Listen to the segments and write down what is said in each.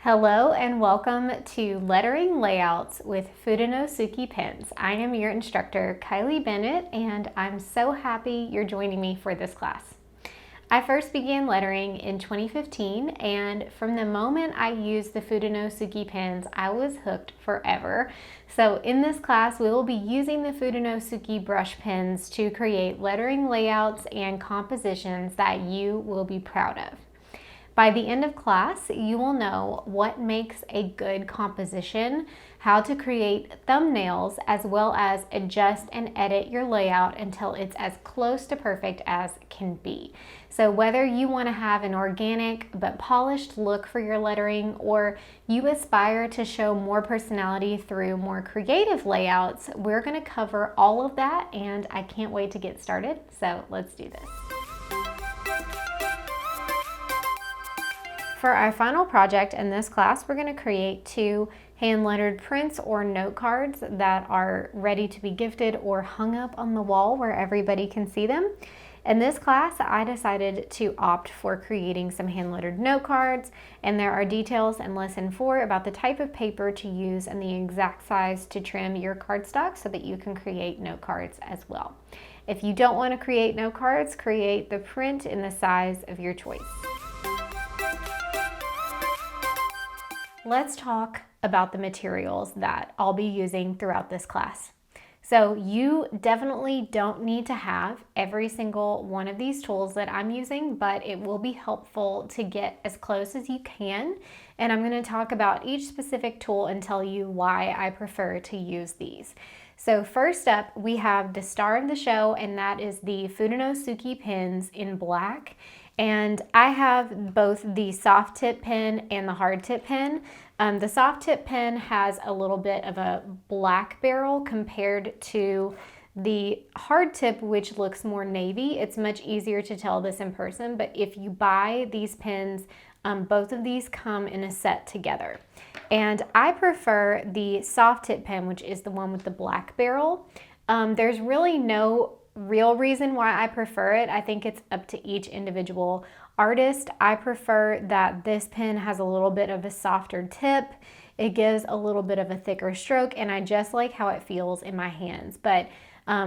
Hello and welcome to Lettering Layouts with Fudenosuke pens. I am your instructor, Kiley Bennett, and I'm so happy you're joining me for this class. I first began lettering in 2015, and from the moment I used the Fudenosuke pens, I was hooked forever. So in this class, we will be using the Fudenosuke brush pens to create lettering layouts and compositions that you will be proud of. By the end of class, you will know what makes a good composition, how to create thumbnails, as well as adjust and edit your layout until it's as close to perfect as can be. So whether you want to have an organic but polished look for your lettering, or you aspire to show more personality through more creative layouts, we're going to cover all of that, and I can't wait to get started. So let's do this. For our final project in this class, we're going to create 2 hand-lettered prints or note cards that are ready to be gifted or hung up on the wall where everybody can see them. In this class, I decided to opt for creating some hand-lettered note cards, and there are details in lesson 4 about the type of paper to use and the exact size to trim your cardstock so that you can create note cards as well. If you don't want to create note cards, create the print in the size of your choice. Let's talk about the materials that I'll be using throughout this class. So you definitely don't need to have every single one of these tools that I'm using, but it will be helpful to get as close as you can. And I'm going to talk about each specific tool and tell you why I prefer to use these. So first up, we have the star of the show, and that is the Fudenosuke pens in black. And I have both the soft tip pen and the hard tip pen. The soft tip pen has a little bit of a black barrel compared to the hard tip, which looks more navy. It's much easier to tell this in person, but if you buy these pens, both of these come in a set together. And I prefer the soft tip pen, which is the one with the black barrel. There's really no real reason why I prefer it. I think it's up to each individual artist. I prefer that this pen has a little bit of a softer tip. It gives a little bit of a thicker stroke, and I just like how it feels in my hands. But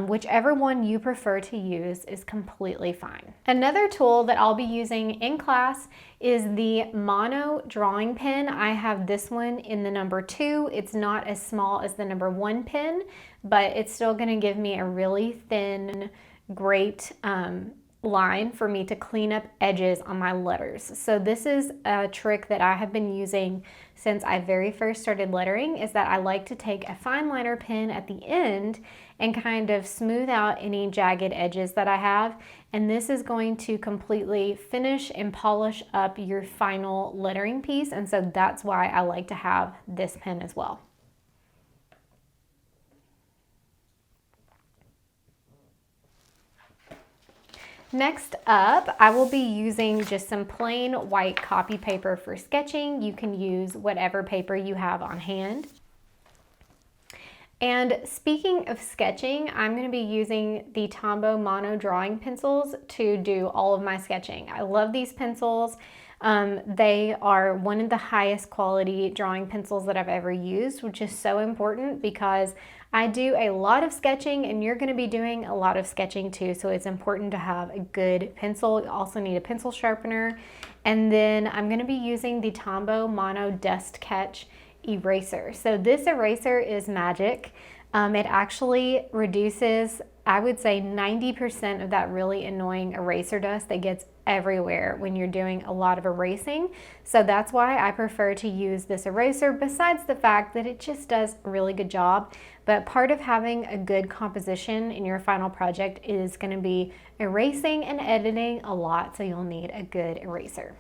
whichever one you prefer to use is completely fine. Another tool that I'll be using in class is the Mono drawing pen. I have this one in the number 2. It's not as small as the number 1 pen, but it's still going to give me a really thin, great line for me to clean up edges on my letters. So this is a trick that I have been using since I very first started lettering, is that I like to take a fine liner pen at the end and kind of smooth out any jagged edges that I have. And this is going to completely finish and polish up your final lettering piece. And so that's why I like to have this pen as well. Next up, I will be using just some plain white copy paper for sketching. You can use whatever paper you have on hand. And speaking of sketching, I'm going to be using the Tombow mono drawing pencils to do all of my sketching. I love these pencils. They are one of the highest quality drawing pencils that I've ever used, which is so important because I do a lot of sketching and you're going to be doing a lot of sketching too. So it's important to have a good pencil. You also need a pencil sharpener. And then I'm going to be using the Tombow Mono Dust Catch eraser. So this eraser is magic. It actually reduces, I would say, 90% of that really annoying eraser dust that gets everywhere when you're doing a lot of erasing. So that's why I prefer to use this eraser, besides the fact that it just does a really good job. But part of having a good composition in your final project is going to be erasing and editing a lot, so you'll need a good eraser.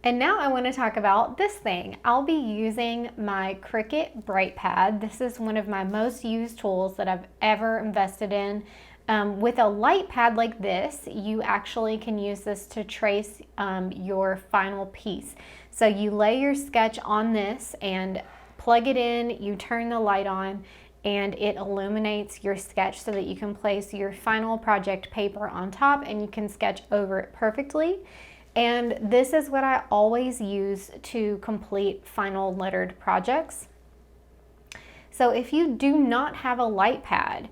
And now I want to talk about this thing. I'll be using my Cricut Bright Pad. This is one of my most used tools that I've ever invested in. With a light pad like this, you actually can use this to trace your final piece. So you lay your sketch on this and plug it in, you turn the light on, and it illuminates your sketch so that you can place your final project paper on top and you can sketch over it perfectly. And this is what I always use to complete final lettered projects. So if you do not have a light pad,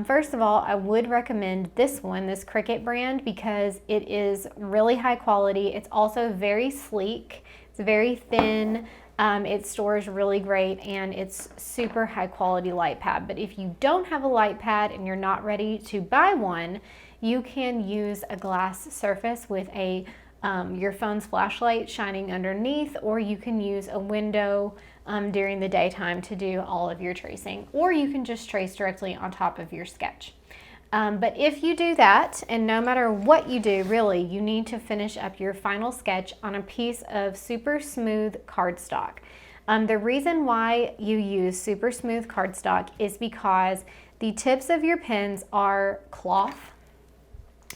first of all, I would recommend this one, this Cricut brand, because it is really high quality. It's also very sleek. It's very thin. It stores really great, and it's super high quality light pad. But if you don't have a light pad and you're not ready to buy one, you can use a glass surface with your phone's flashlight shining underneath, or you can use a window during the daytime to do all of your tracing, or you can just trace directly on top of your sketch. But if you do that, and no matter what you do, really, you need to finish up your final sketch on a piece of super smooth cardstock. The reason why you use super smooth cardstock is because the tips of your pens are cloth,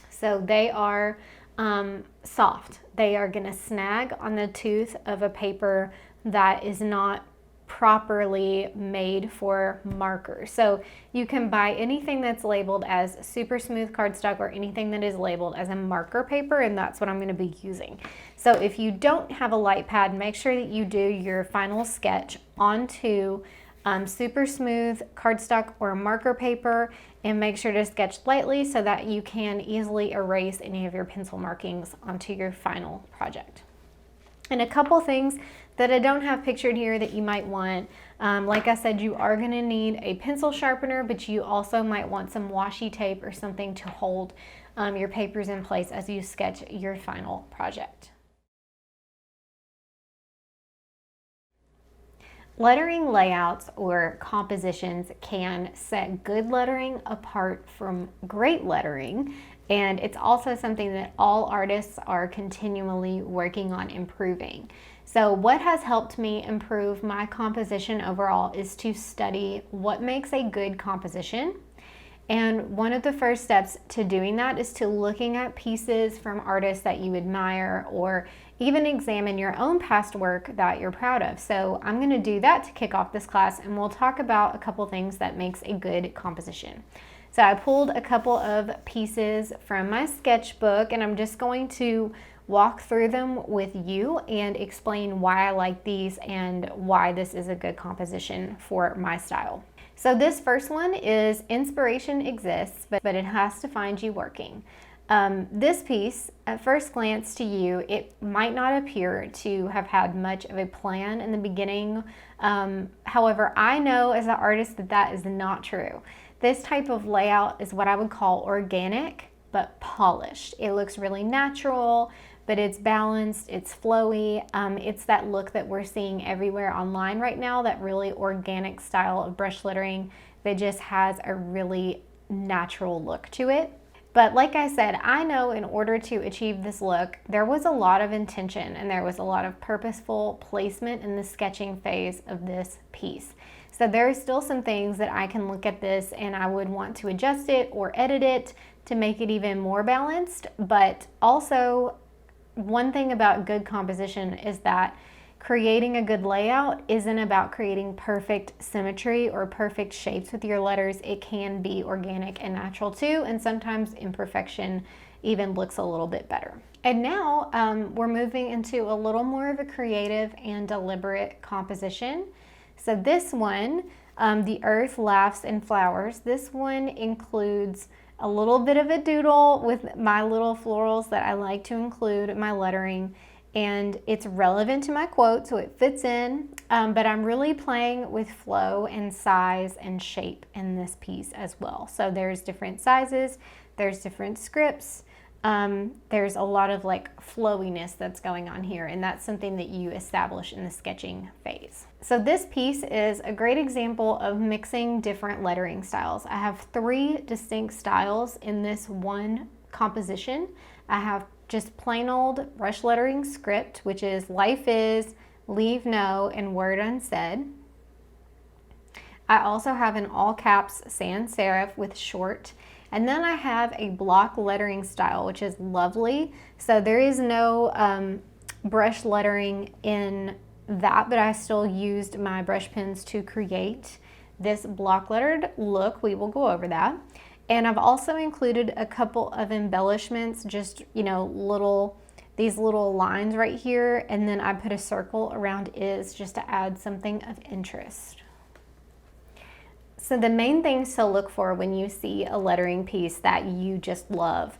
so they are soft. They are going to snag on the tooth of a paper that is not properly made for markers. So you can buy anything that's labeled as super smooth cardstock or anything that is labeled as a marker paper, and that's what I'm going to be using. So if you don't have a light pad, make sure that you do your final sketch onto super smooth cardstock or marker paper, and make sure to sketch lightly so that you can easily erase any of your pencil markings onto your final project. And a couple things that I don't have pictured here that you might want, like I said, you are going to need a pencil sharpener, but you also might want some washi tape or something to hold your papers in place as you sketch your final project. Lettering layouts or compositions can set good lettering apart from great lettering, and it's also something that all artists are continually working on improving. So what has helped me improve my composition overall is to study what makes a good composition. And one of the first steps to doing that is to looking at pieces from artists that you admire, or even examine your own past work that you're proud of. So I'm going to do that to kick off this class, and we'll talk about a couple things that makes a good composition. So I pulled a couple of pieces from my sketchbook, and I'm just going to walk through them with you and explain why I like these and why this is a good composition for my style. So this first one is inspiration exists, but it has to find you working. This piece, at first glance to you, it might not appear to have had much of a plan in the beginning. However, I know as an artist that that is not true. This type of layout is what I would call organic, but polished. It looks really natural, but it's balanced, it's flowy. It's that look that we're seeing everywhere online right now, that really organic style of brush lettering that just has a really natural look to it. But like I said, I know in order to achieve this look, there was a lot of intention and there was a lot of purposeful placement in the sketching phase of this piece. So there are still some things that I can look at this and I would want to adjust it or edit it to make it even more balanced. But also, one thing about good composition is that creating a good layout isn't about creating perfect symmetry or perfect shapes with your letters. It can be organic and natural too, and sometimes imperfection even looks a little bit better. And now we're moving into a little more of a creative and deliberate composition. So this one, The Earth Laughs and Flowers, this one includes a little bit of a doodle with my little florals that I like to include in my lettering, and it's relevant to my quote, so it fits in, but I'm really playing with flow and size and shape in this piece as well. So there's different sizes, there's different scripts, there's a lot of like flowiness that's going on here, and that's something that you establish in the sketching phase. So this piece is a great example of mixing different lettering styles. I have 3 distinct styles in this one composition. I have just plain old brush lettering script, which is life is, leave no, and word unsaid. I also have an all caps sans serif with short. And then I have a block lettering style, which is lovely. So there is no brush lettering in that, but I still used my brush pens to create this block lettered look. We will go over that. And I've also included a couple of embellishments, just, you know, little these little lines right here, and then I put a circle around is just to add something of interest. So the main things to look for when you see a lettering piece that you just love,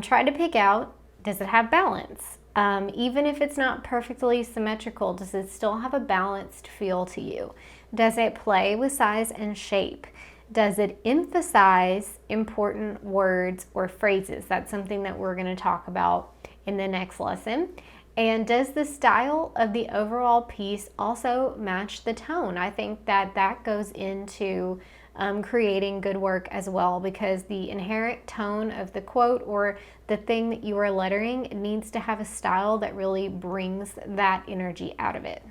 try to pick out, does it have balance? Even if it's not perfectly symmetrical, does it still have a balanced feel to you? Does it play with size and shape? Does it emphasize important words or phrases? That's something that we're going to talk about in the next lesson. And does the style of the overall piece also match the tone? I think that that goes into creating good work as well, because the inherent tone of the quote or the thing that you are lettering needs to have a style that really brings that energy out of it.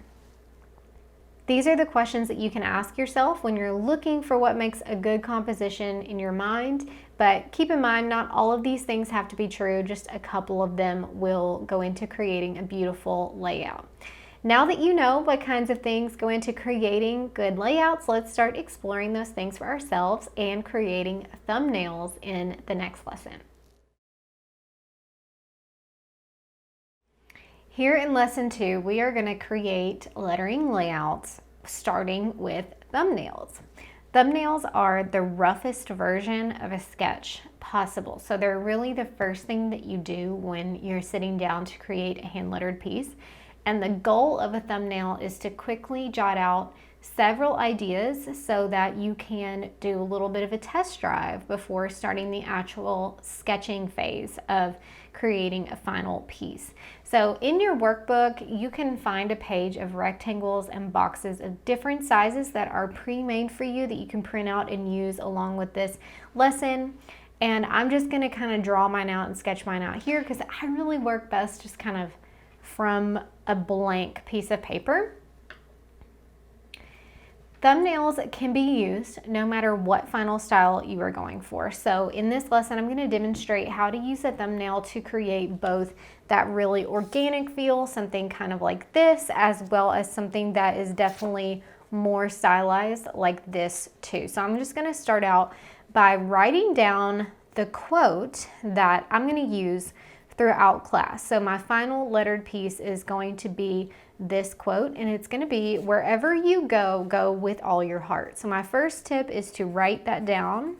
These are the questions that you can ask yourself when you're looking for what makes a good composition in your mind. But keep in mind, not all of these things have to be true. Just a couple of them will go into creating a beautiful layout. Now that you know what kinds of things go into creating good layouts, let's start exploring those things for ourselves and creating thumbnails in the next lesson. Here in lesson 2, we are going to create lettering layouts starting with thumbnails. Thumbnails are the roughest version of a sketch possible. So they're really the first thing that you do when you're sitting down to create a hand lettered piece. And the goal of a thumbnail is to quickly jot out several ideas so that you can do a little bit of a test drive before starting the actual sketching phase of creating a final piece. So in your workbook, you can find a page of rectangles and boxes of different sizes that are pre-made for you that you can print out and use along with this lesson. And I'm just going to kind of draw mine out and sketch mine out here because I really work best just kind of from a blank piece of paper. Thumbnails can be used no matter what final style you are going for. So in this lesson, I'm going to demonstrate how to use a thumbnail to create both that really organic feel, something kind of like this, as well as something that is definitely more stylized like this too. So I'm just going to start out by writing down the quote that I'm going to use throughout class. So my final lettered piece is going to be this quote, and it's going to be, wherever you go, go with all your heart. So my first tip is to write that down.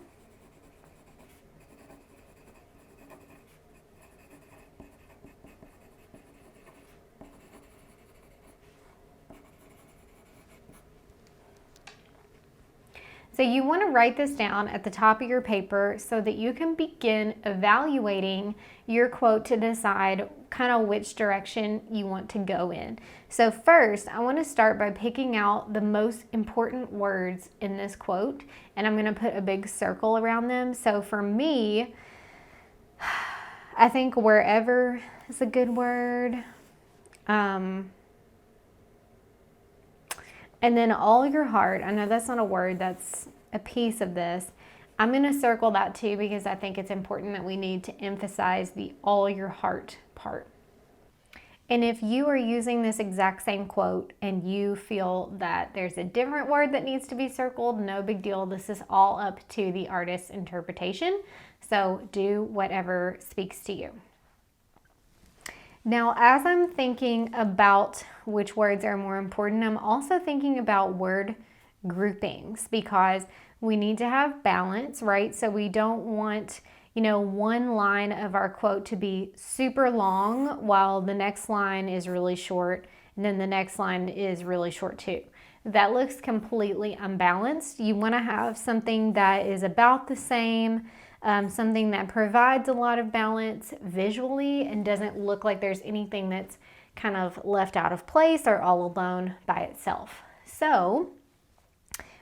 So you want to write this down at the top of your paper so that you can begin evaluating your quote to decide kind of which direction you want to go in. So first, I want to start by picking out the most important words in this quote, and I'm going to put a big circle around them. So for me, I think wherever is a good word. And then all your heart, I know that's not a word, that's a piece of this. I'm going to circle that too because I think it's important that we need to emphasize the all your heart part. And if you are using this exact same quote and you feel that there's a different word that needs to be circled, no big deal. This is all up to the artist's interpretation. So do whatever speaks to you. Now, as I'm thinking about which words are more important, I'm also thinking about word groupings because we need to have balance, right? So we don't want, one line of our quote to be super long while the next line is really short and then the next line is really short too. That looks completely unbalanced. You want to have something that is about the same, something that provides a lot of balance visually and doesn't look like there's anything that's kind of left out of place or all alone by itself. So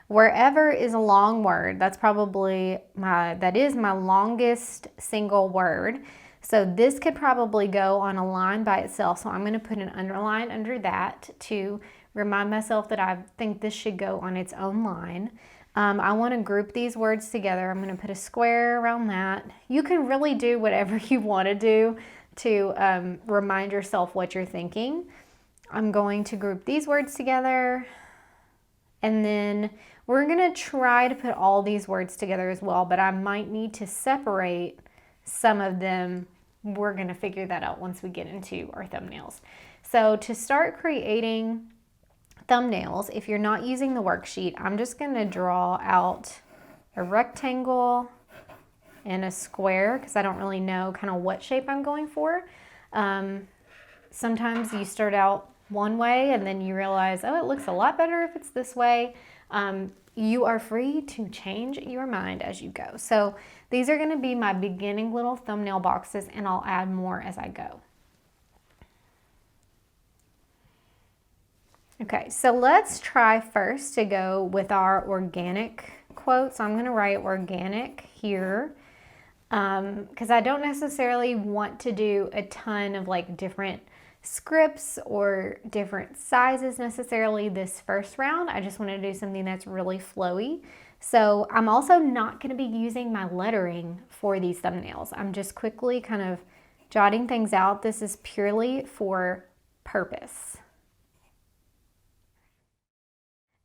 wherever is a long word, that is my longest single word. So this could probably go on a line by itself. So I'm going to put an underline under that to remind myself that I think this should go on its own line. I want to group these words together. I'm going to put a square around that. You can really do whatever you want to do to remind yourself what you're thinking. I'm going to group these words together, and then we're going to try to put all these words together as well, but I might need to separate some of them we're going to figure that out once we get into our thumbnails. So to start creating thumbnails, if you're not using the worksheet, I'm just going to draw out a rectangle and a square because I don't really know kind of what shape I'm going for. Sometimes you start out one way and then you realize, oh, it looks a lot better if it's this way. You are free to change your mind as you go. So these are going to be my beginning little thumbnail boxes, and I'll add more as I go. Okay, so let's try first to go with our organic quote. So I'm going to write organic here because I don't necessarily want to do a ton of like different scripts or different sizes necessarily this first round. I just want to do something that's really flowy. So I'm also not going to be using my lettering for these thumbnails. I'm just quickly kind of jotting things out. This is purely for purpose.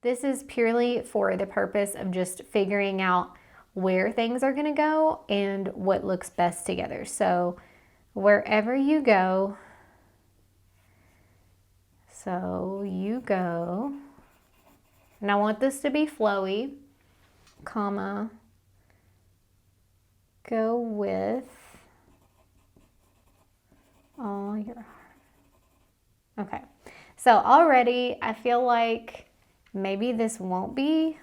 This is purely for the purpose of just figuring out where things are going to go and what looks best together. So wherever you go, so you go, and I want this to be flowy, comma, go with all your heart. Okay, so already I feel like maybe this won't be,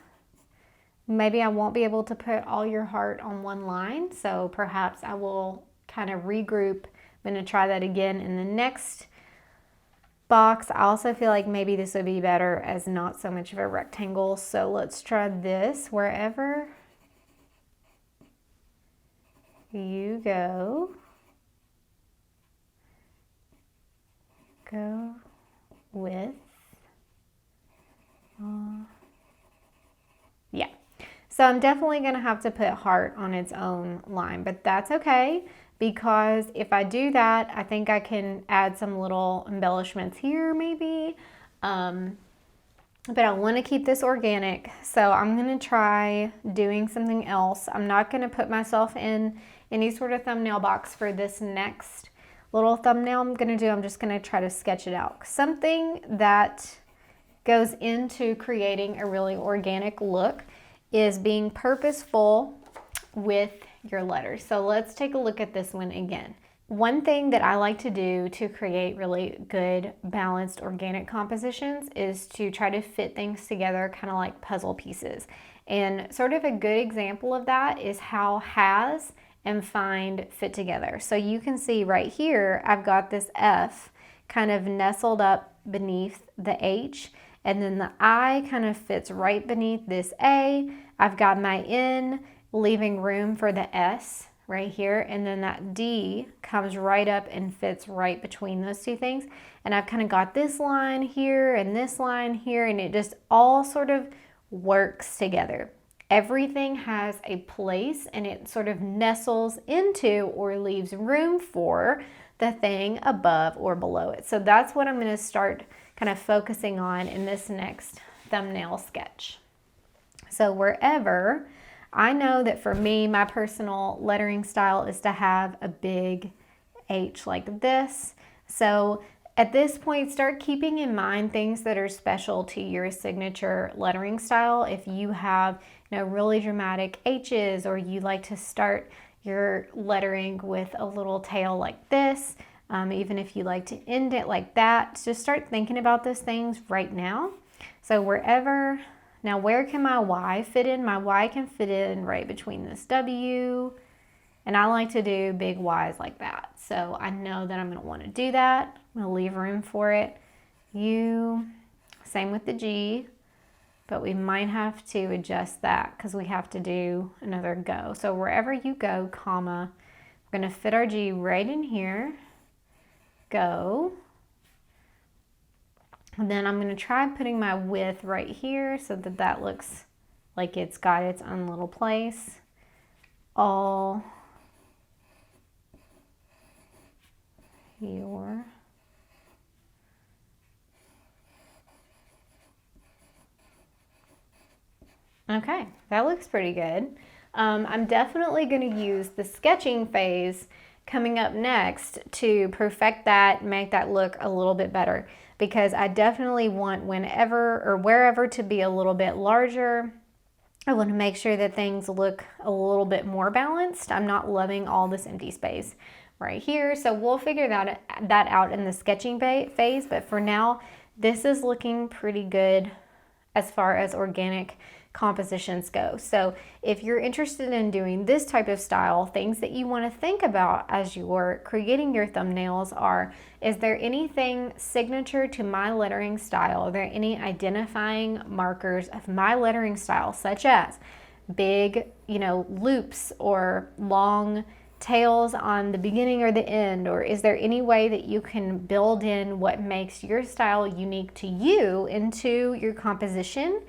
maybe I won't be able to put all your heart on one line, so perhaps I will kind of regroup. I'm going to try that again in the next box. I also feel like maybe this would be better as not so much of a rectangle. So let's try this. Wherever you go, go with, yeah. So I'm definitely going to have to put heart on its own line, but that's okay. Because if I do that, I think I can add some little embellishments here maybe. But I want to keep this organic. So I'm going to try doing something else. I'm not going to put myself in any sort of thumbnail box for this next little thumbnail I'm going to do. I'm just going to try to sketch it out. Something that goes into creating a really organic look is being purposeful with your letters. So let's take a look at this one again. One thing that I like to do to create really good, balanced, organic compositions is to try to fit things together kind of like puzzle pieces. And sort of a good example of that is how has and find fit together. So you can see right here, I've got this F kind of nestled up beneath the H, and then the I kind of fits right beneath this A. I've got my N leaving room for the S right here, and then that D comes right up and fits right between those two things. And I've kind of got this line here and this line here, and it just all sort of works together. Everything has a place, and it sort of nestles into or leaves room for the thing above or below it. So that's what I'm going to start kind of focusing on in this next thumbnail sketch. So wherever, I know that for me, my personal lettering style is to have a big H like this. So at this point, start keeping in mind things that are special to your signature lettering style. If you have, really dramatic H's, or you like to start your lettering with a little tail like this, even if you like to end it like that, just start thinking about those things right now. So wherever. Now, where can my Y fit in? My Y can fit in right between this W, and I like to do big Ys like that. So I know that I'm going to want to do that. I'm going to leave room for it. U, same with the G, but we might have to adjust that because we have to do another go. So wherever you go, comma, we're going to fit our G right in here, go. And then I'm going to try putting my width right here so that that looks like it's got its own little place. All your okay, that looks pretty good. I'm definitely going to use the sketching phase coming up next to perfect that, make that look a little bit better, because I definitely want whenever or wherever to be a little bit larger. I want to make sure that things look a little bit more balanced. I'm not loving all this empty space right here, so we'll figure that out in the sketching phase, but for now, this is looking pretty good as far as organic compositions go. So if you're interested in doing this type of style, things that you want to think about as you're creating your thumbnails are, is there anything signature to my lettering style? Are there any identifying markers of my lettering style, such as big, loops or long tails on the beginning or the end? Or is there any way that you can build in what makes your style unique to you into your composition?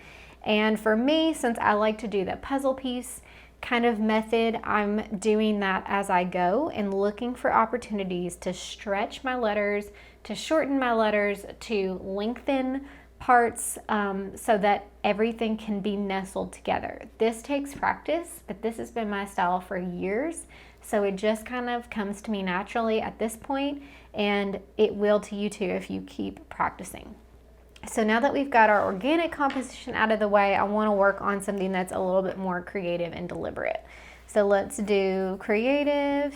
And for me, since I like to do the puzzle piece kind of method, I'm doing that as I go and looking for opportunities to stretch my letters, to shorten my letters, to lengthen parts so that everything can be nestled together. This takes practice, but this has been my style for years. So it just kind of comes to me naturally at this point, and it will to you too if you keep practicing. So now that we've got our organic composition out of the way, I want to work on something that's a little bit more creative and deliberate. So let's do creative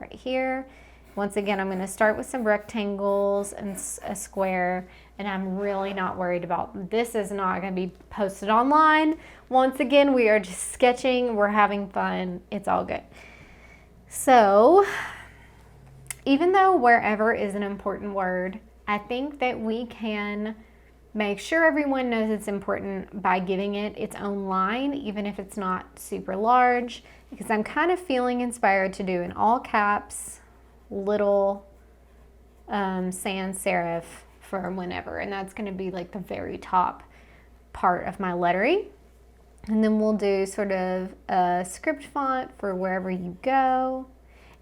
right here. Once again, I'm going to start with some rectangles and a square, and I'm really not worried about this. Is not going to be posted online. Once again, we are just sketching. We're having fun. It's all good. So even though wherever is an important word, I think that we can make sure everyone knows it's important by giving it its own line, even if it's not super large, because I'm kind of feeling inspired to do in all caps, little sans serif for whenever, and that's going to be like the very top part of my lettering. And then we'll do sort of a script font for wherever you go.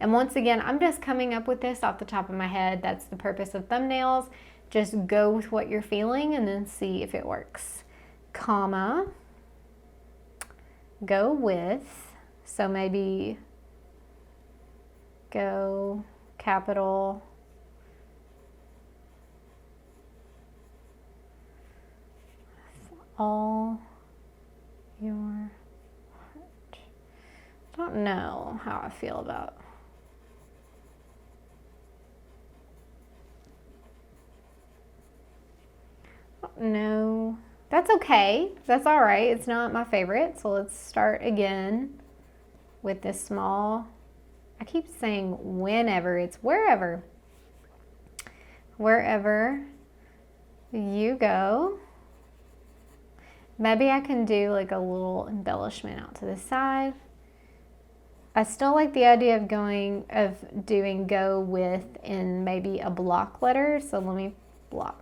And once again, I'm just coming up with this off the top of my head. That's the purpose of thumbnails. Just go with what you're feeling and then see if it works. Comma, go with, so maybe go capital, all your heart. I don't know how I feel about no, that's okay. That's all right. It's not my favorite. So let's start again with this small, I keep saying whenever, it's wherever. Wherever you go. Maybe I can do like a little embellishment out to the side. I still like the idea of doing go with in maybe a block letter. So let me block.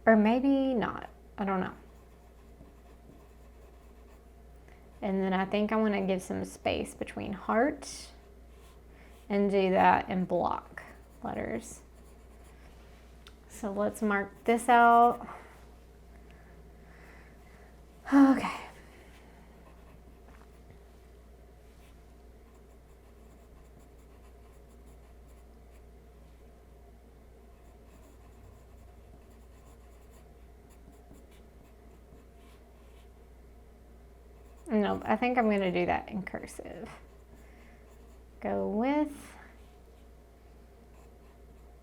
Or maybe not, I don't know. And then I think I want to give some space between heart and do that in block letters. So let's mark this out. Okay. Nope, I think I'm going to do that in cursive. Go with,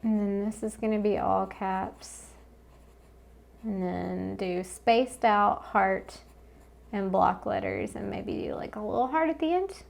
and then this is going to be all caps, and then do spaced out heart and block letters, and maybe do like a little heart at the end.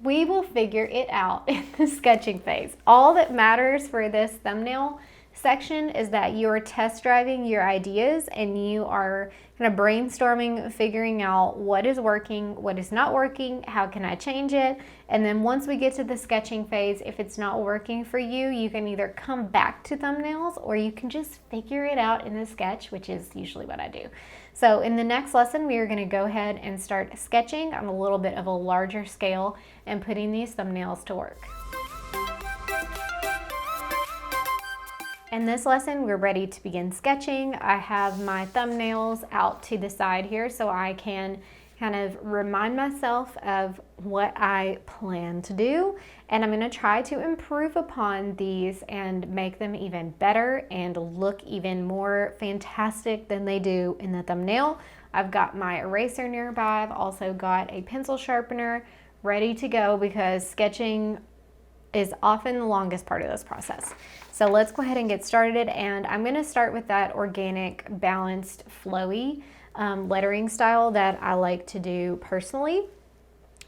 We will figure it out in the sketching phase. All that matters for this thumbnail section is that you're test driving your ideas and you are kind of brainstorming, figuring out what is working, what is not working, how can I change it, and then once we get to the sketching phase, if it's not working for you, you can either come back to thumbnails or you can just figure it out in the sketch, which is usually what I do. So in the next lesson, we are going to go ahead and start sketching on a little bit of a larger scale and putting these thumbnails to work. In this lesson, we're ready to begin sketching. I have my thumbnails out to the side here so I can kind of remind myself of what I plan to do. And I'm gonna try to improve upon these and make them even better and look even more fantastic than they do in the thumbnail. I've got my eraser nearby. I've also got a pencil sharpener ready to go because sketching is often the longest part of this process. So let's go ahead and get started, and I'm gonna start with that organic, balanced, flowy lettering style that I like to do personally.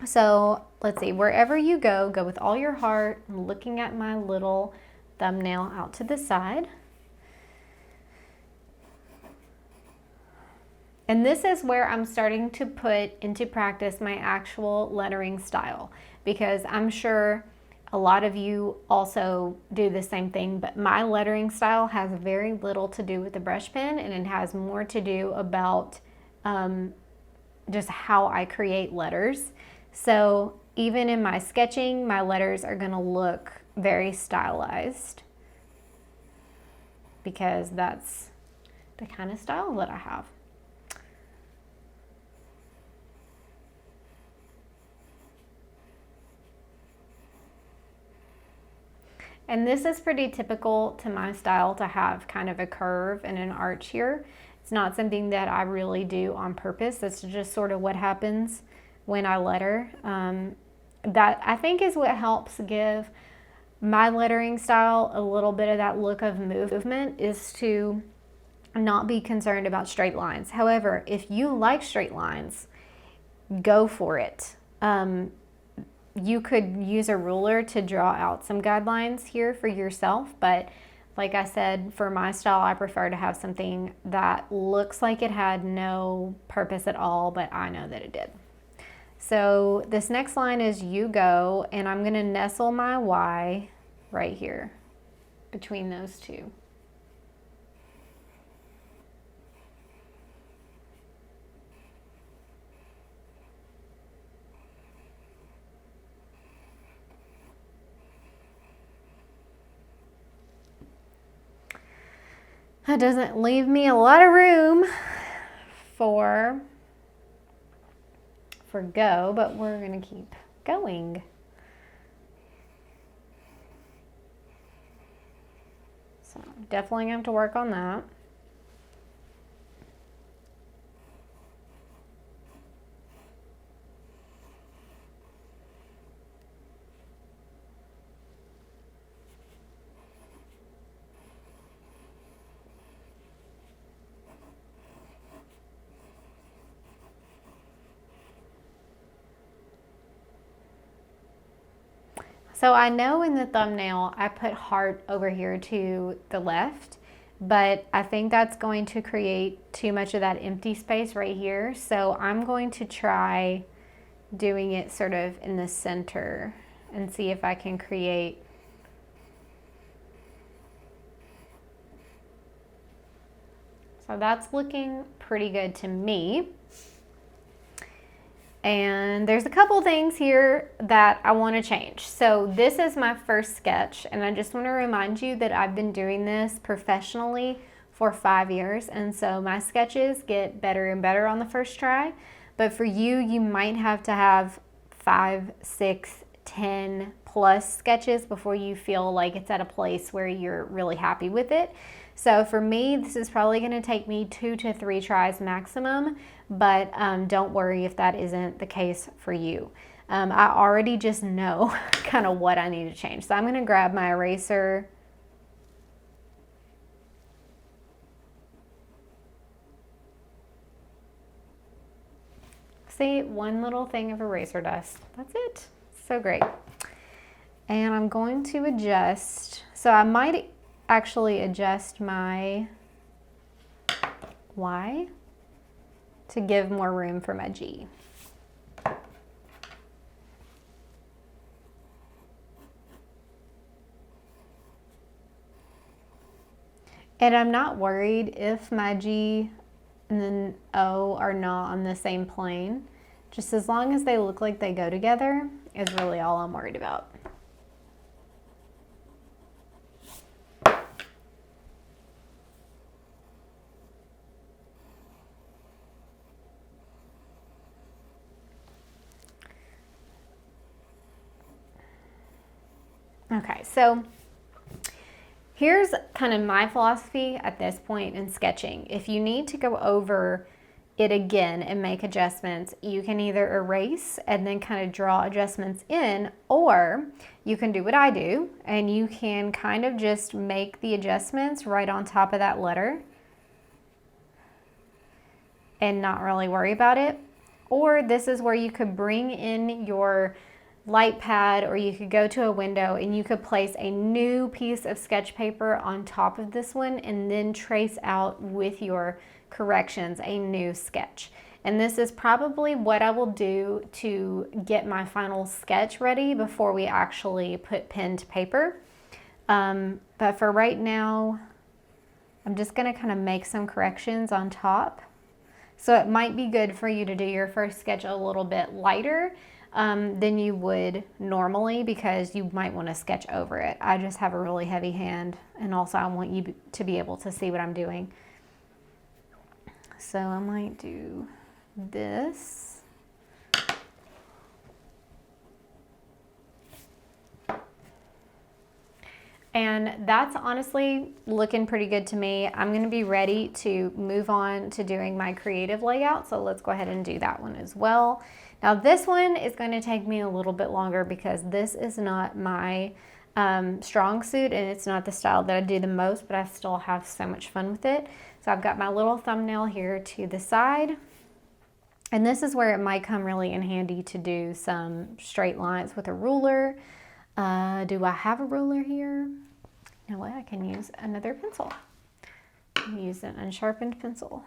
So let's see, wherever you go, go with all your heart. I'm looking at my little thumbnail out to the side. And this is where I'm starting to put into practice my actual lettering style, because I'm sure a lot of you also do the same thing, but my lettering style has very little to do with the brush pen, and it has more to do about just how I create letters. So even in my sketching, my letters are gonna look very stylized because that's the kind of style that I have. And this is pretty typical to my style to have kind of a curve and an arch here. It's not something that I really do on purpose. That's just sort of what happens when I letter. That I think is what helps give my lettering style a little bit of that look of movement, is to not be concerned about straight lines. However, if you like straight lines, go for it. You could use a ruler to draw out some guidelines here for yourself, but like I said, for my style, I prefer to have something that looks like it had no purpose at all, but I know that it did. So this next line is "you go," and I'm gonna nestle my Y right here between those two. That doesn't leave me a lot of room for go, but we're gonna keep going. So definitely gonna have to work on that. So I know in the thumbnail I put heart over here to the left, but I think that's going to create too much of that empty space right here. So I'm going to try doing it sort of in the center and see if I can create so that's looking pretty good to me. And there's a couple things here that I want to change. So this is my first sketch, and I just want to remind you that I've been doing this professionally for 5 years, and so my sketches get better and better on the first try. But for you, you might have to have 5, 6, 10 plus sketches before you feel like it's at a place where you're really happy with it. So for me, this is probably going to take me 2 to 3 tries maximum, but don't worry if that isn't the case for you. I already just know kind of what I need to change. So I'm going to grab my eraser. See, one little thing of eraser dust. That's it. So great. And I'm going to adjust. So I might actually adjust my Y to give more room for my G. And I'm not worried if my G and then O are not on the same plane. Just as long as they look like they go together is really all I'm worried about. Okay, so here's kind of my philosophy at this point in sketching. If you need to go over it again and make adjustments, you can either erase and then kind of draw adjustments in, or you can do what I do and you can kind of just make the adjustments right on top of that letter and not really worry about it. Or this is where you could bring in your light pad, or you could go to a window and you could place a new piece of sketch paper on top of this one and then trace out with your corrections a new sketch. And this is probably what I will do to get my final sketch ready before we actually put pen to paper. But for right now, I'm just gonna kind of make some corrections on top. So it might be good for you to do your first sketch a little bit lighter than you would normally, because you might want to sketch over it. I just have a really heavy hand, and also I want you to be able to see what I'm doing. So I might do this. And that's honestly looking pretty good to me. I'm going to be ready to move on to doing my creative layout. So let's go ahead and do that one as well. Now this one is going to take me a little bit longer because this is not my strong suit, and it's not the style that I do the most, but I still have so much fun with it. So I've got my little thumbnail here to the side. And this is where it might come really in handy to do some straight lines with a ruler. Do I have a ruler here? You know what, I can use another pencil. Use an unsharpened pencil.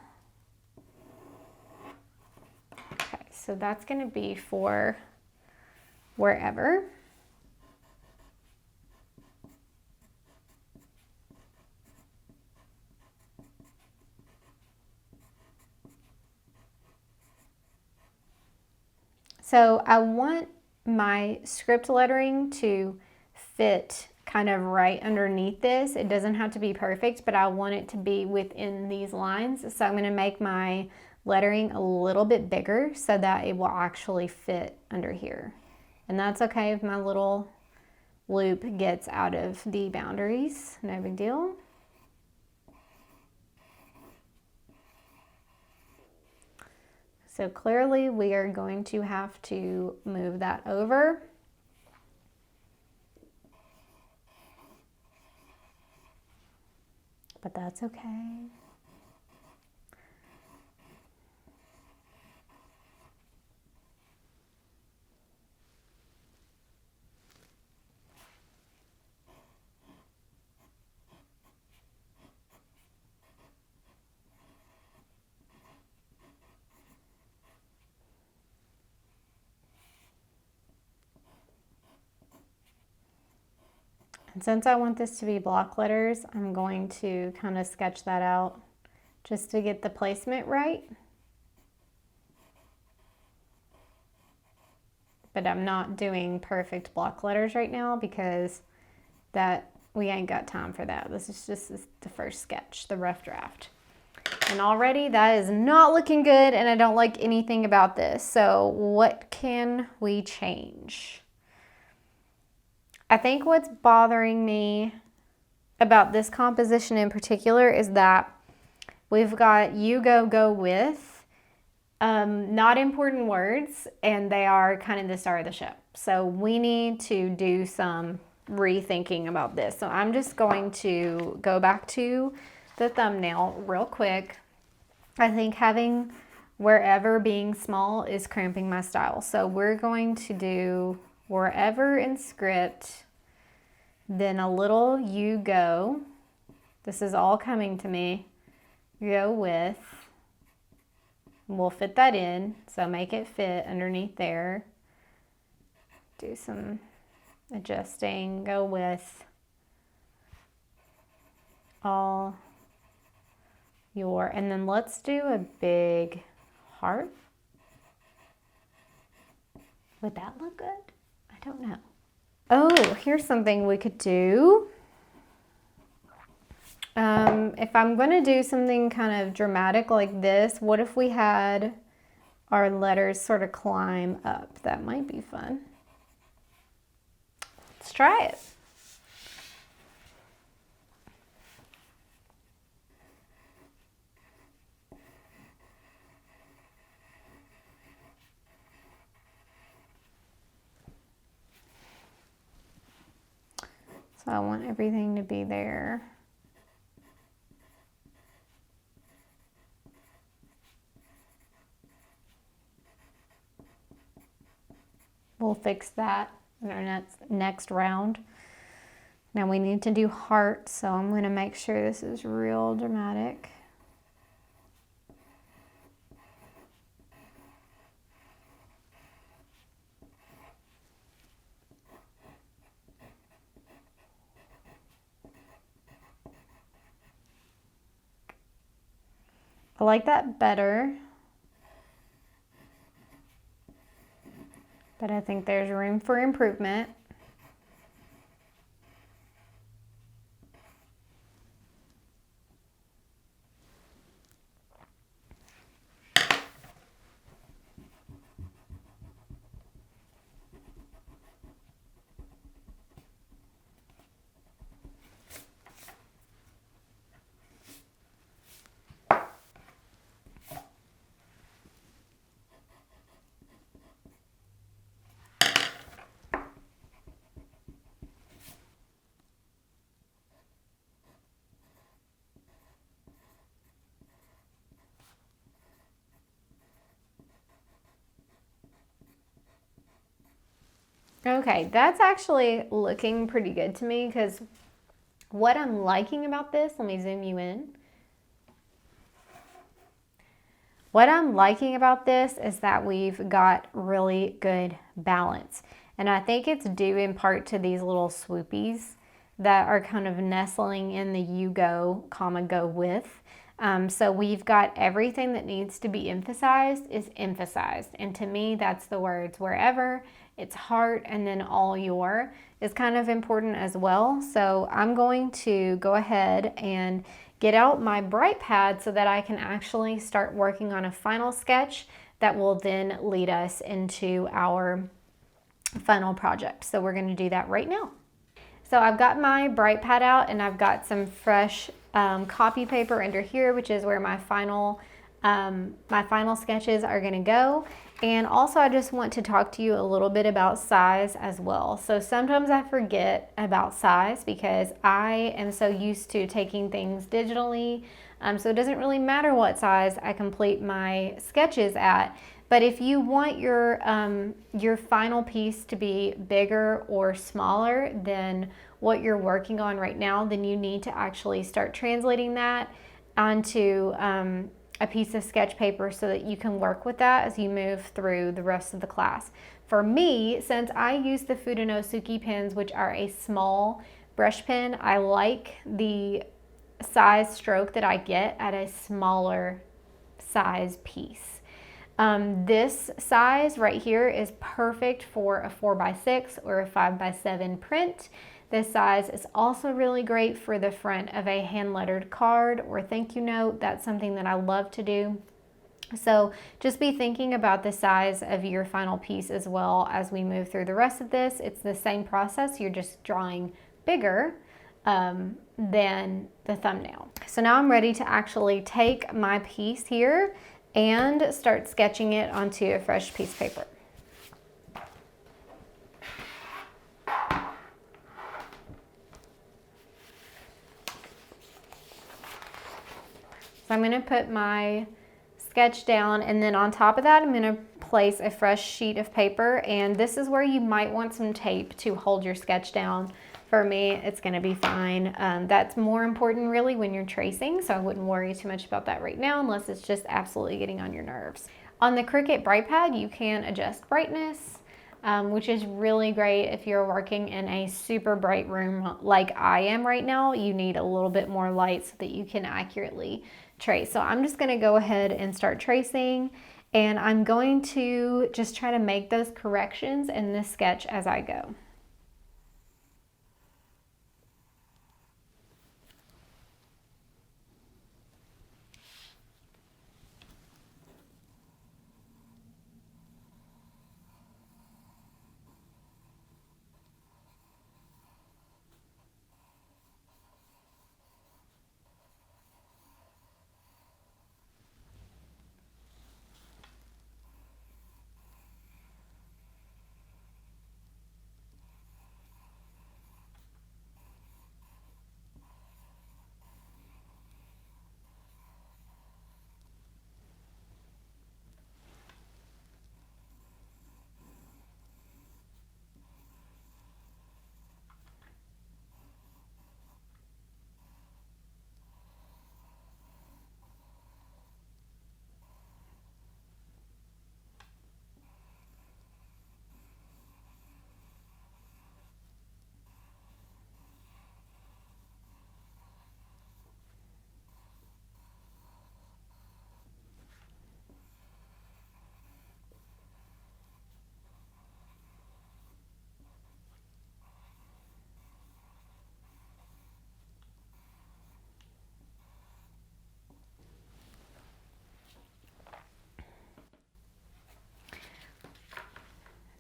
Okay, so that's going to be for wherever. So I want my script lettering to fit kind of right underneath this. It doesn't have to be perfect, but I want it to be within these lines. So I'm going to make my lettering a little bit bigger so that it will actually fit under here. And that's okay if my little loop gets out of the boundaries, no big deal. So clearly we are going to have to move that over. But that's okay. And since I want this to be block letters, I'm going to kind of sketch that out just to get the placement right. But I'm not doing perfect block letters right now because we ain't got time for that. This is just the first sketch, the rough draft. And already that is not looking good, and I don't like anything about this. So what can we change? I think what's bothering me about this composition in particular is that we've got you go with not important words, and they are kind of the star of the show. So we need to do some rethinking about this. So I'm just going to go back to the thumbnail real quick. I think having wherever being small is cramping my style. So we're going to do wherever in script, then a little you go. This is all coming to me. Go with. We'll fit that in. So make it fit underneath there. Do some adjusting. Go with all your, and then let's do a big heart. Would that look good? I don't know. Oh, here's something we could do. If I'm going to do something kind of dramatic like this, what if we had our letters sort of climb up? That might be fun. Let's try it. So I want everything to be there. We'll fix that in our next round. Now we need to do hearts, so I'm going to make sure this is real dramatic. I like that better, but I think there's room for improvement. Okay, that's actually looking pretty good to me, because what I'm liking about this, let me zoom you in. What I'm liking about this is that we've got really good balance. And I think it's due in part to these little swoopies that are kind of nestling in the you go, comma, go with. So we've got everything that needs to be emphasized is emphasized. And to me, that's the words wherever, it's heart, and then all your is kind of important as well. So I'm going to go ahead and get out my bright pad so that I can actually start working on a final sketch that will then lead us into our final project. So we're going to do that right now. So I've got my bright pad out, and I've got some fresh copy paper under here, which is where my final sketches are going to go. And also I just want to talk to you a little bit about size as well. So sometimes I forget about size because I am so used to taking things digitally. So it doesn't really matter what size I complete my sketches at. But if you want your final piece to be bigger or smaller than what you're working on right now, then you need to actually start translating that onto a piece of sketch paper so that you can work with that as you move through the rest of the class. For me, since I use the Fudenosuke pens, which are a small brush pen, I like the size stroke that I get at a smaller size piece. This size right here is perfect for a 4x6 or a 5x7 print. This size is also really great for the front of a hand-lettered card or thank you note. That's something that I love to do. So just be thinking about the size of your final piece as well as we move through the rest of this. It's the same process, you're just drawing bigger than the thumbnail. So now I'm ready to actually take my piece here and start sketching it onto a fresh piece of paper. So I'm going to put my sketch down, and then on top of that I'm going to place a fresh sheet of paper, and this is where you might want some tape to hold your sketch down. For me, it's going to be fine. That's more important really when you're tracing, so I wouldn't worry too much about that right now unless it's just absolutely getting on your nerves. On the Cricut Bright Pad, you can adjust brightness, which is really great if you're working in a super bright room like I am right now. You need a little bit more light so that you can accurately trace. So I'm just going to go ahead and start tracing, and I'm going to just try to make those corrections in this sketch as I go.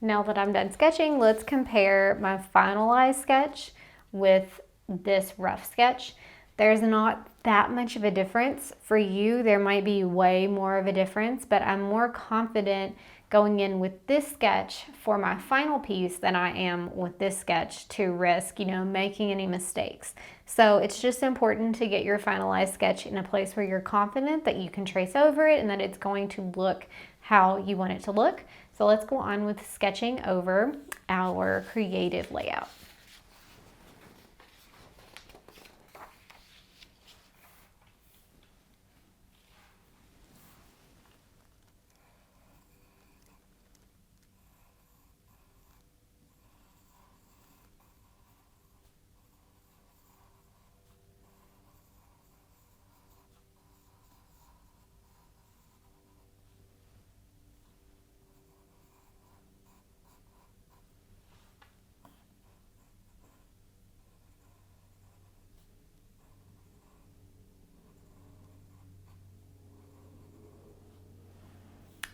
Now that I'm done sketching, let's compare my finalized sketch with this rough sketch. There's not that much of a difference. For you, there might be way more of a difference, but I'm more confident going in with this sketch for my final piece than I am with this sketch to risk, making any mistakes. So it's just important to get your finalized sketch in a place where you're confident that you can trace over it and that it's going to look how you want it to look. So let's go on with sketching over our creative layout.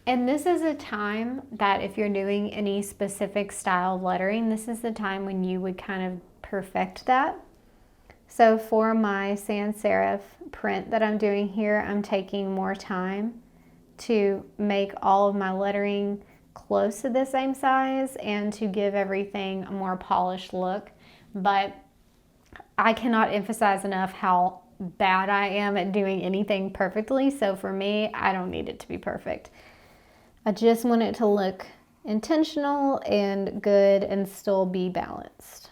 And this is a time that if you're doing any specific style lettering, this is the time when you would kind of perfect that. So for my sans serif print that I'm doing here, I'm taking more time to make all of my lettering close to the same size and to give everything a more polished look. But I cannot emphasize enough how bad I am at doing anything perfectly. So for me, I don't need it to be perfect. I just want it to look intentional and good and still be balanced.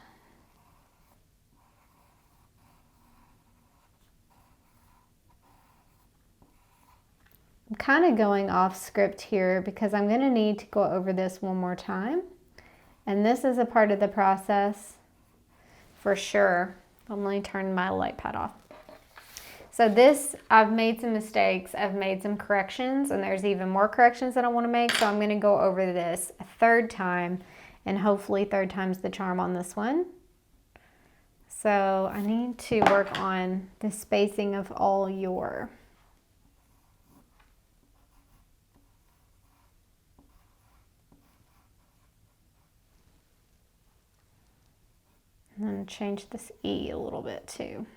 I'm kind of going off script here because I'm going to need to go over this one more time. And this is a part of the process for sure. I'm going to turn my light pad off. So this, I've made some mistakes, I've made some corrections, and there's even more corrections that I want to make, so I'm going to go over this a third time, and hopefully third time's the charm on this one. So I need to work on the spacing of all your I'm going to change this E a little bit too.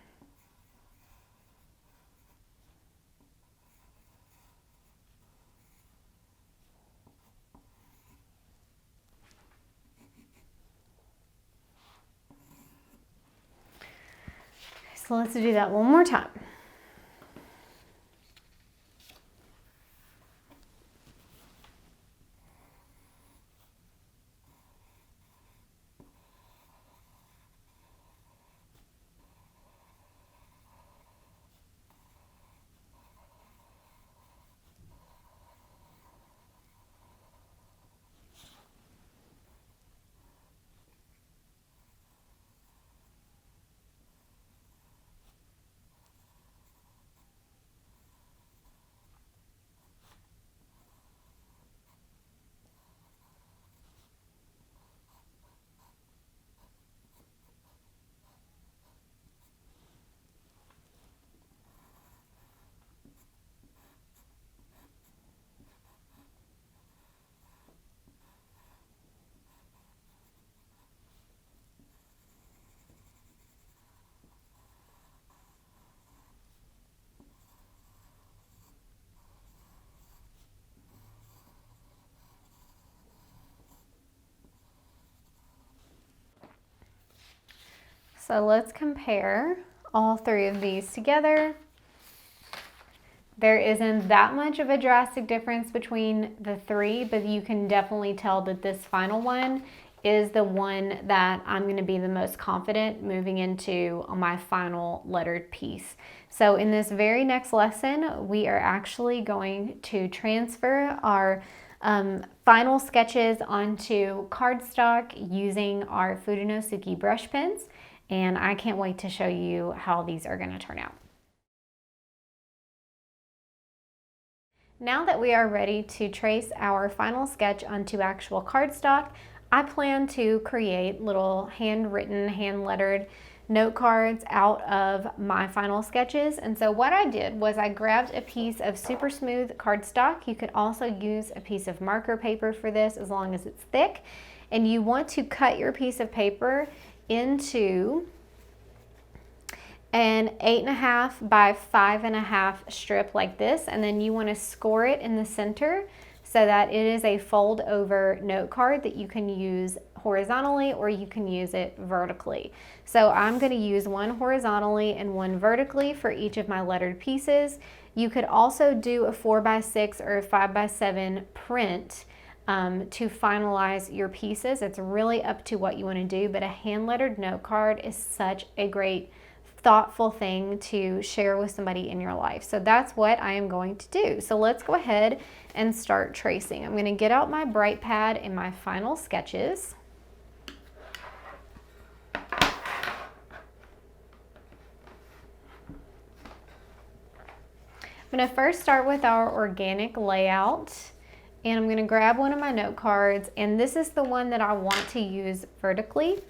So let's do that one more time. So let's compare all three of these together. There isn't that much of a drastic difference between the three, but you can definitely tell that this final one is the one that I'm going to be the most confident moving into my final lettered piece. So in this very next lesson, we are actually going to transfer our final sketches onto cardstock using our Fudenosuke brush pens. And I can't wait to show you how these are going to turn out. Now that we are ready to trace our final sketch onto actual cardstock, I plan to create little handwritten, hand-lettered note cards out of my final sketches. And so what I did was I grabbed a piece of super smooth cardstock. You could also use a piece of marker paper for this as long as it's thick. And you want to cut your piece of paper into an 8.5 by 5.5 strip like this, and then you want to score it in the center so that it is a fold over note card that you can use horizontally or you can use it vertically. So I'm going to use one horizontally and one vertically for each of my lettered pieces. You could also do a 4x6 or a 5x7 print to finalize your pieces. It's really up to what you want to do, but a hand lettered note card is such a great thoughtful thing to share with somebody in your life. So that's what I am going to do. So let's go ahead and start tracing. I'm going to get out my bright pad and my final sketches. I'm going to first start with our organic layout, and I'm going to grab one of my note cards, and this is the one that I want to use vertically.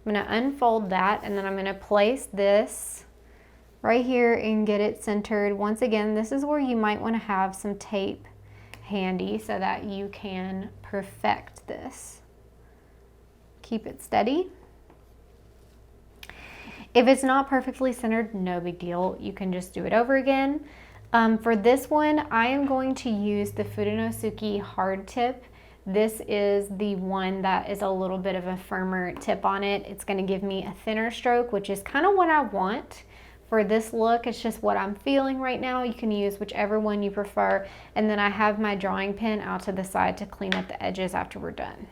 I'm going to unfold that, and then I'm going to place this right here and get it centered. Once again, this is where you might want to have some tape handy so that you can perfect this. Keep it steady. If it's not perfectly centered, no big deal. You can just do it over again. For this one, I am going to use the Fudenosuke hard tip. This is the one that is a little bit of a firmer tip on it. It's going to give me a thinner stroke, which is kind of what I want for this look. It's just what I'm feeling right now. You can use whichever one you prefer. And then I have my drawing pen out to the side to clean up the edges after we're done.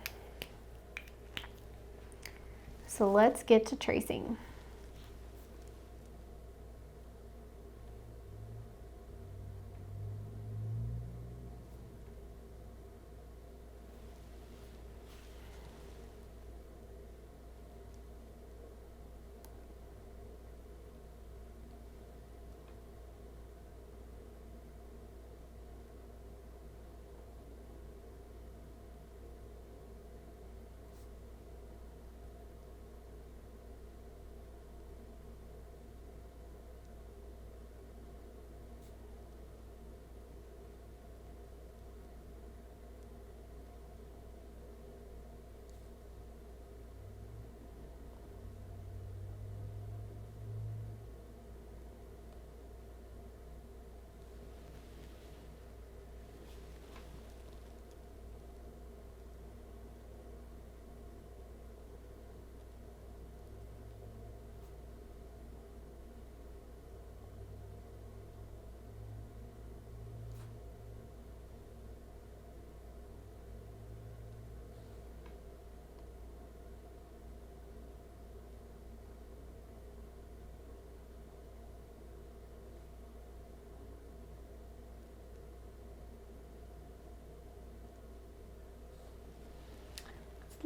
So let's get to tracing.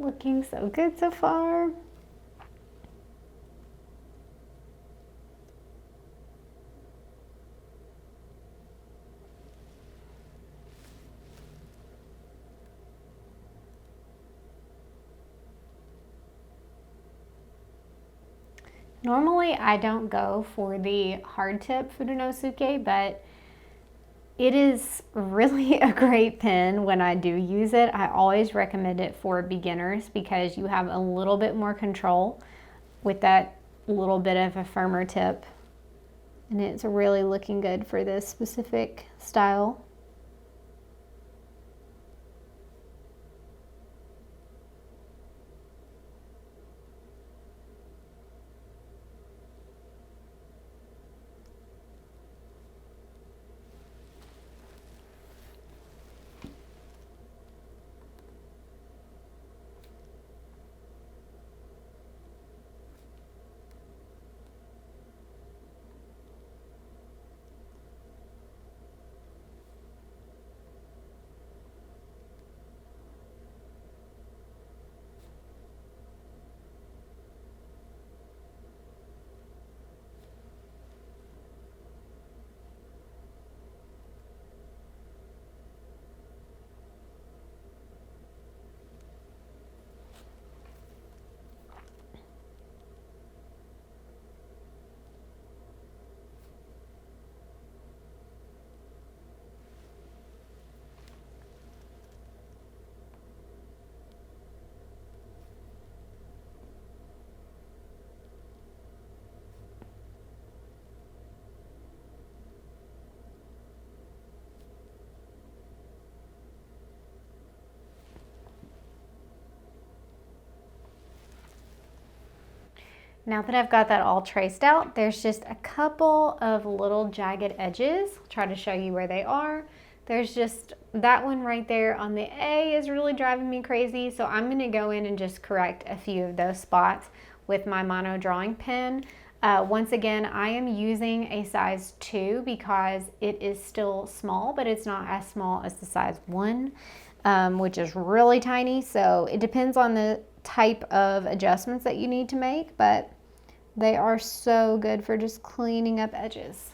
Looking so good so far. Normally I don't go for the hard tip Fudenosuke, but it is really a great pen when I do use it. I always recommend it for beginners because you have a little bit more control with that little bit of a firmer tip. And it's really looking good for this specific style. Now that I've got that all traced out, there's just a couple of little jagged edges. I'll try to show you where they are. There's just that one right there on the A is really driving me crazy. So I'm gonna go in and just correct a few of those spots with my mono drawing pen. Once again, I am using a size 2 because it is still small, but it's not as small as the size 1, which is really tiny. So it depends on the type of adjustments that you need to make, but they are so good for just cleaning up edges.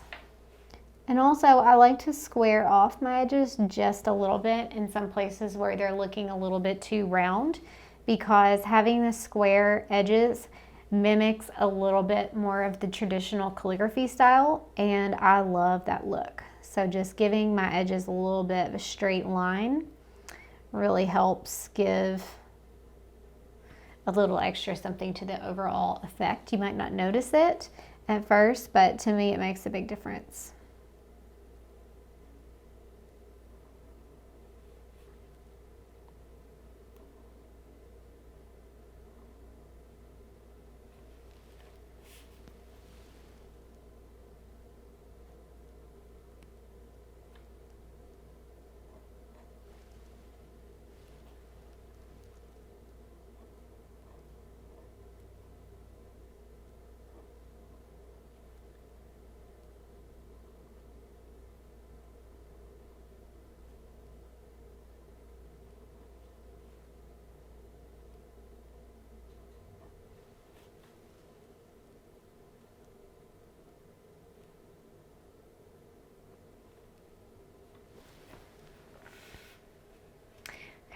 And also, I like to square off my edges just a little bit in some places where they're looking a little bit too round, because having the square edges mimics a little bit more of the traditional calligraphy style, and I love that look. So just giving my edges a little bit of a straight line really helps give a little extra something to the overall effect. You might not notice it at first, but to me it makes a big difference.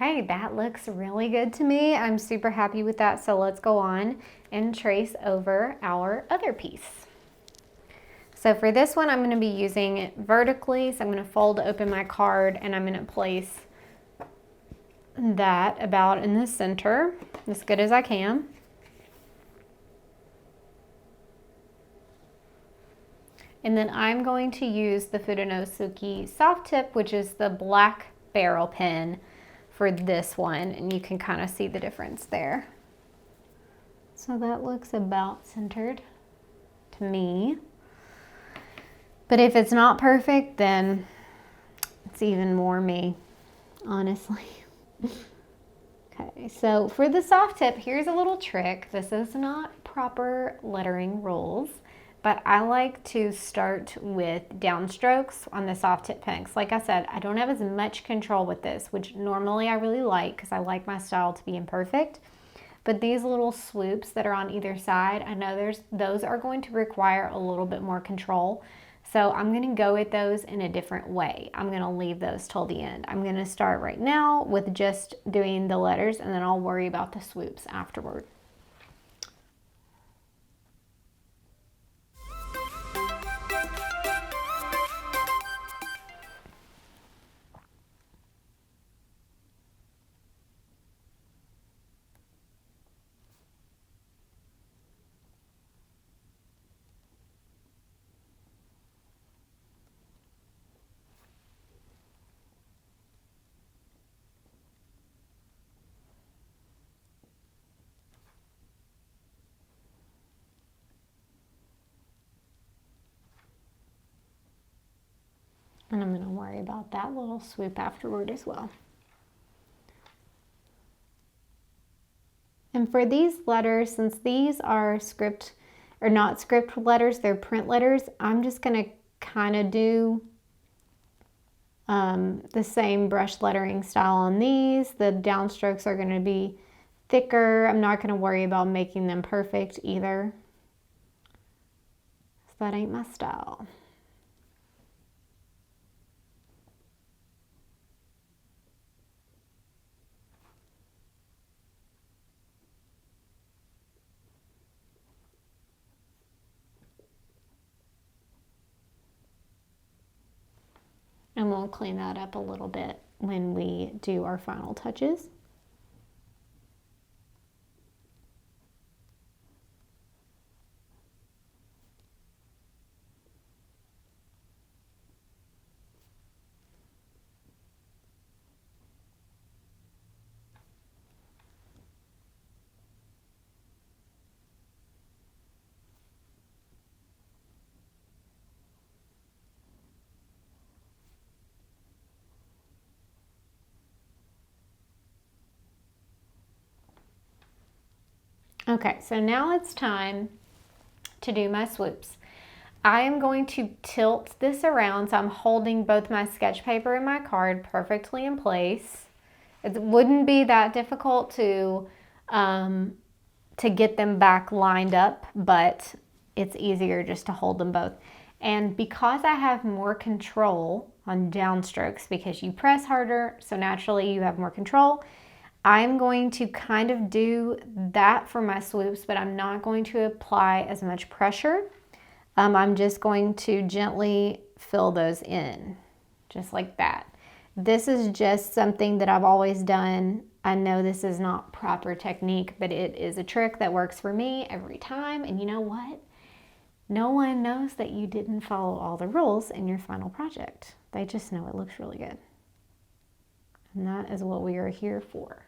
Okay, that looks really good to me. I'm super happy with that. So let's go on and trace over our other piece. So for this one, I'm going to be using it vertically. So I'm going to fold open my card and I'm going to place that about in the center as good as I can. And then I'm going to use the Fudenosuke soft tip, which is the black barrel pen for this one, and you can kind of see the difference there. So that looks about centered to me. But if it's not perfect, then it's even more me, honestly. Okay, so for the soft tip, here's a little trick. This is not proper lettering rules, but I like to start with downstrokes on the soft tip pen. Like I said, I don't have as much control with this, which normally I really like because I like my style to be imperfect. But these little swoops that are on either side, I know those are going to require a little bit more control. So I'm going to go at those in a different way. I'm going to leave those till the end. I'm going to start right now with just doing the letters, and then I'll worry about the swoops afterward. And I'm going to worry about that little swoop afterward as well. And for these letters, since these are script, or not script letters, they're print letters, I'm just going to kind of do the same brush lettering style on these. The downstrokes are going to be thicker. I'm not going to worry about making them perfect either. So that ain't my style. And we'll clean that up a little bit when we do our final touches. Okay, so now it's time to do my swoops. I am going to tilt this around, so I'm holding both my sketch paper and my card perfectly in place. It wouldn't be that difficult to get them back lined up, but it's easier just to hold them both. And because I have more control on downstrokes, because you press harder, so naturally you have more control, I'm going to kind of do that for my swoops, but I'm not going to apply as much pressure. I'm just going to gently fill those in, just like that. This is just something that I've always done. I know this is not proper technique, but it is a trick that works for me every time. And you know what? No one knows that you didn't follow all the rules in your final project. They just know it looks really good. And that is what we are here for.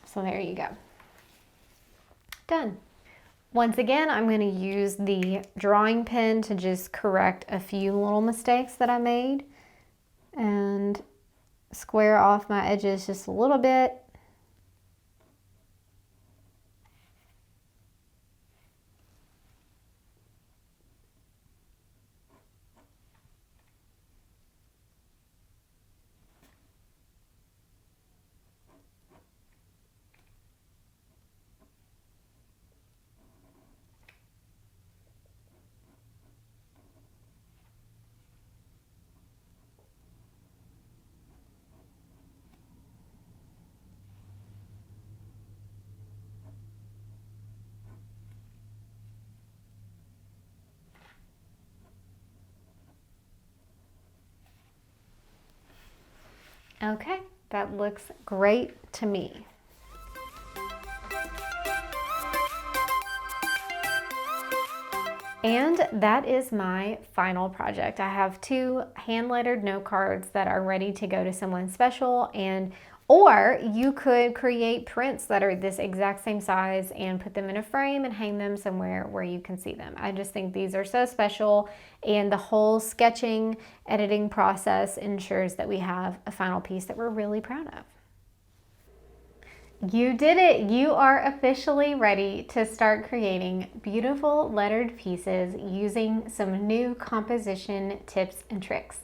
So there you go. Done. Once again, I'm going to use the drawing pen to just correct a few little mistakes that I made and square off my edges just a little bit. Okay, that looks great to me. And that is my final project. I have 2 hand-lettered note cards that are ready to go to someone special, or you could create prints that are this exact same size and put them in a frame and hang them somewhere where you can see them. I just think these are so special, and the whole sketching, editing process ensures that we have a final piece that we're really proud of. You did it! You are officially ready to start creating beautiful lettered pieces using some new composition tips and tricks.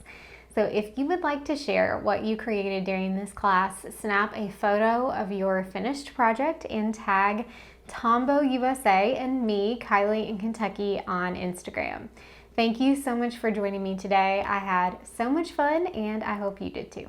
So if you would like to share what you created during this class, snap a photo of your finished project and tag Tombow USA and me, Kylie in Kentucky, on Instagram. Thank you so much for joining me today. I had so much fun, and I hope you did too.